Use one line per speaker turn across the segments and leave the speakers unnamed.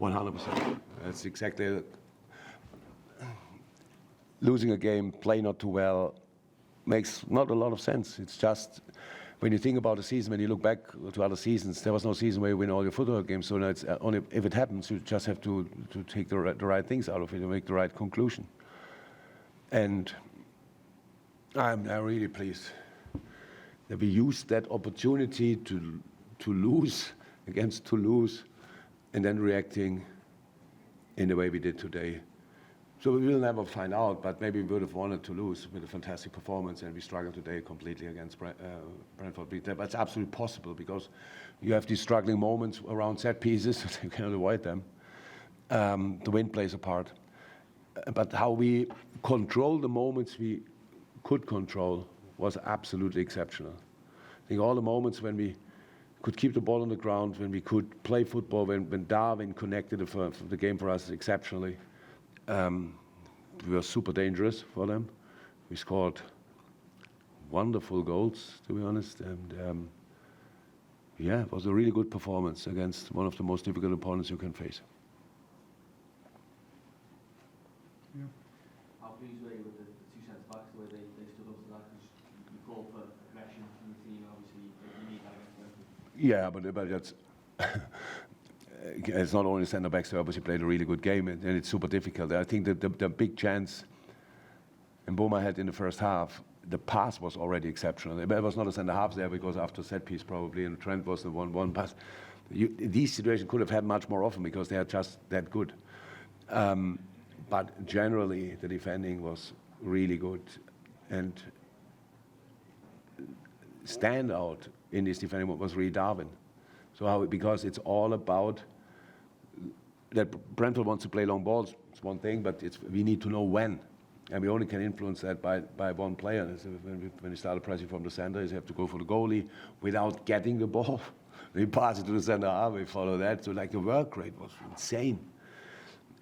100%. That's exactly. Losing a game, play not too well, makes not a lot of sense. It's just when you think about a season, when you look back to other seasons, there was no season where you win all your football games. So now it's only if it happens, you just have to take the right things out of it and make the right conclusion. And I'm really pleased that we used that opportunity to lose against Toulouse, and then reacting in the way we did today. So we will never find out, but maybe we would have wanted to lose with a fantastic performance, and we struggled today completely against Brentford. But it's absolutely possible because you have these struggling moments around set pieces, you cannot avoid them. The wind plays a part. But how we control the moments we could control was absolutely exceptional. I think all the moments when we could keep the ball on the ground, when we could play football, when Darwin connected the game for us exceptionally. We were super dangerous for them. We scored wonderful goals, to be honest, and yeah, it was a really good performance against one of the most difficult opponents you can face.
Yeah.
How pleased were you with the two centre backs, the way they stood up to that? Because you call for aggression from the team, obviously you need that against Brentford.
Yeah, but that's. It's not only centre backs, they obviously played a really good game, and it's super difficult. I think that the big chance Mboma had in the first half, the pass was already exceptional. There was not a centre half there because after set piece probably, and Trent was the 1-1 pass. These situations could have had much more often because they are just that good. But generally, the defending was really good, and standout in this defending was really Darwin. So because it's all about that Brentford wants to play long balls, it's one thing, but we need to know when. And we only can influence that by one player. So when you start pressing from the center, you have to go for the goalie without getting the ball. We pass it to the center half, we follow that. So like the work rate was insane.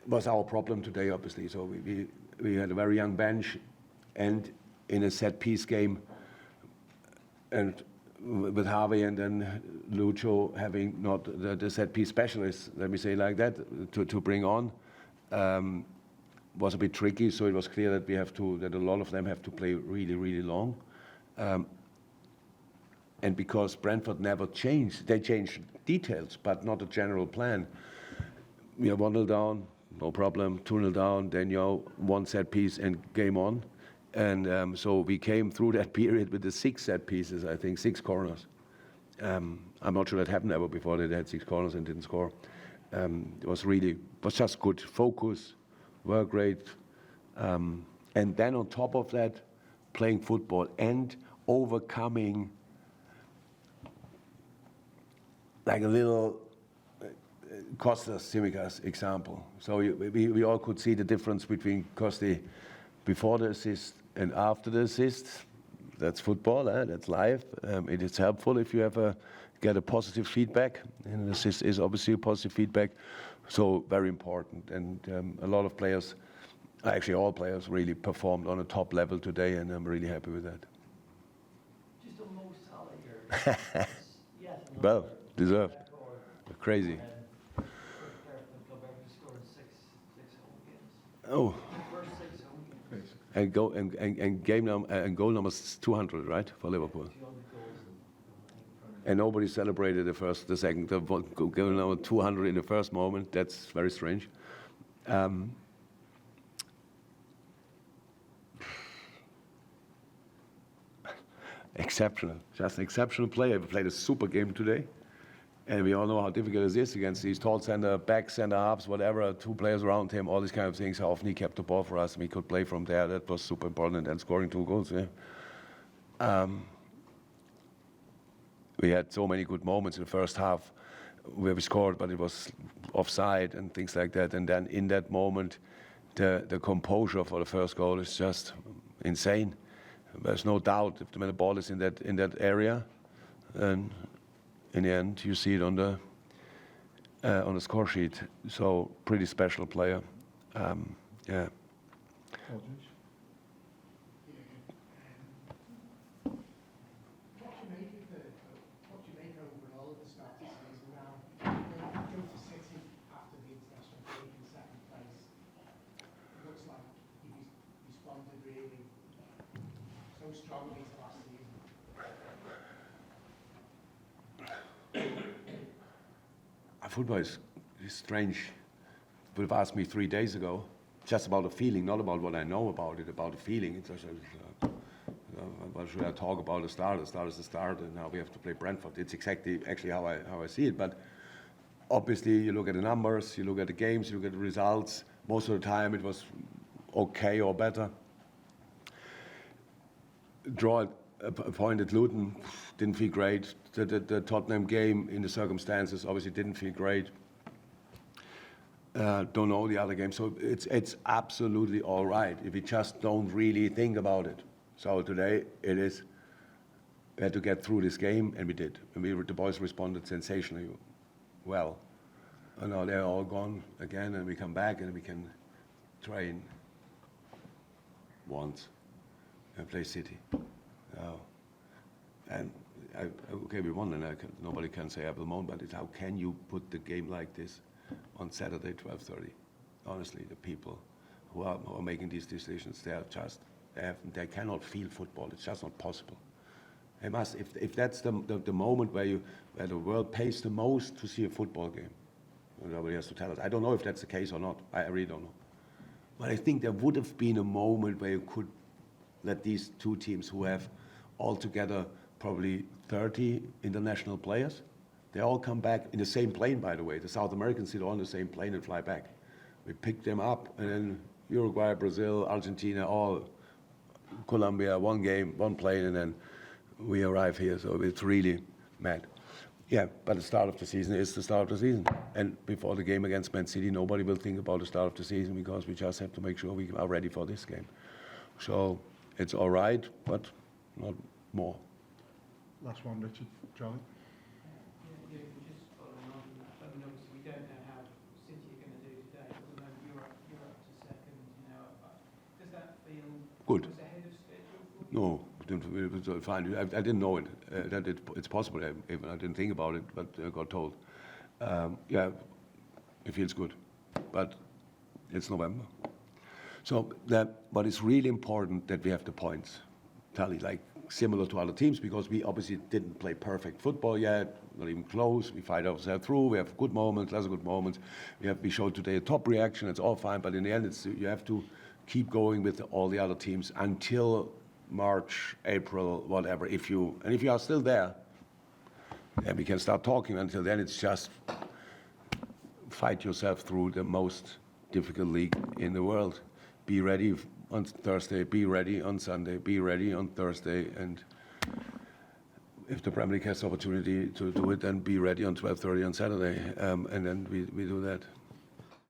It was our problem today, obviously. So we had a very young bench, and in a set piece game, and with Harvey and then Lucho having not the set piece specialist, let me say like that, to bring on, was a bit tricky. So it was clear that that a lot of them have to play really, really long. And because Brentford never changed, they changed details, but not a general plan. We are 1-0 down, no problem, 2-0 down, then one set piece and game on. And so we came through that period with the 6 set pieces, I think, 6 corners. I'm not sure that happened ever before. They had 6 corners and didn't score. It was just good focus, work rate. And then on top of that, playing football and overcoming like a little Costas Tsimikas example. So we all could see the difference between Costi before the assist and after the assist. That's football, that's life. It is helpful if you get a positive feedback, and an assist is obviously a positive feedback, so very important. And a lot of players, actually all players, really performed on a top level today, and I'm really happy with that.
Just on Mo Salah here. Yes,
well, deserved. Crazy. Oh. And goal number 200, right, for Liverpool. And nobody celebrated the second, goal number 200 in the first moment. That's very strange. Exceptional, just an exceptional player. We played a super game today. And we all know how difficult it is against these tall center backs, center halves, whatever, 2 players around him, all these kind of things. How often he kept the ball for us, and we could play from there. That was super important. And scoring 2 goals, yeah. We had so many good moments in the first half where we scored, but it was offside and things like that. And then in that moment, the composure for the first goal is just insane. There's no doubt if the ball is in that area, and in the end, you see it on the score sheet. So pretty special player. Yeah.
What do you make overall of the start of the season now? Jota City after the
most strongly to last season?
Football is strange. You would have asked me 3 days ago, just about a feeling, not about what I know about it, about a feeling. It's just, what should I talk about? The start is the start, and now we have to play Brentford. It's exactly actually how I see it. But obviously, you look at the numbers, you look at the games, you look at the results. Most of the time, it was okay or better. Draw a point at Luton didn't feel great. The Tottenham game, in the circumstances, obviously didn't feel great. Don't know the other games, so it's absolutely all right if you just don't really think about it. So today it is. We had to get through this game, and we did. And the boys responded sensationally well. And now they're all gone again, and we come back and we can train once and play City. And okay, we won, and nobody can say at the moment. But it's how can you put the game like this on Saturday 12:30? Honestly, the people who are making these decisions, they cannot feel football. It's just not possible. They must, if that's the moment where the world pays the most to see a football game. Nobody has to tell us. I don't know if that's the case or not. I really don't know. But I think there would have been a moment where you could let these two teams, who have altogether probably 30 international players, they all come back in the same plane, by the way. The South Americans sit all on the same plane and fly back. We pick them up, and then Uruguay, Brazil, Argentina, all Colombia, one game, one plane, and then we arrive here. So it's really mad. Yeah, but the start of the season is the start of the season. And before the game against Man City, nobody will think about the start of the season, because we just have to make sure we are ready for this game. So it's all right, but not more.
Last one, Richard. Charlie?
Yeah, just following on from that. I mean, obviously, we don't know how City are going to do today. At the moment, you're up to second. Does that feel
Good.
ahead of schedule for you?
No, it was fine. I didn't know it, that it's possible. I didn't think about it, but I got told. Yeah, it feels good, but it's November. So but it's really important that we have the points tally, like similar to other teams, because we obviously didn't play perfect football yet, not even close. We fight ourselves through. We have good moments, less good moments. We showed today a top reaction. It's all fine, but in the end, you have to keep going with all the other teams until March, April, whatever. If you are still there, then we can start talking. Until then, it's just fight yourself through the most difficult league in the world. Be ready on Thursday, be ready on Sunday, be ready on Thursday, and if the Premier League has the opportunity to do it, then be ready on 12:30 on Saturday, and then we do that.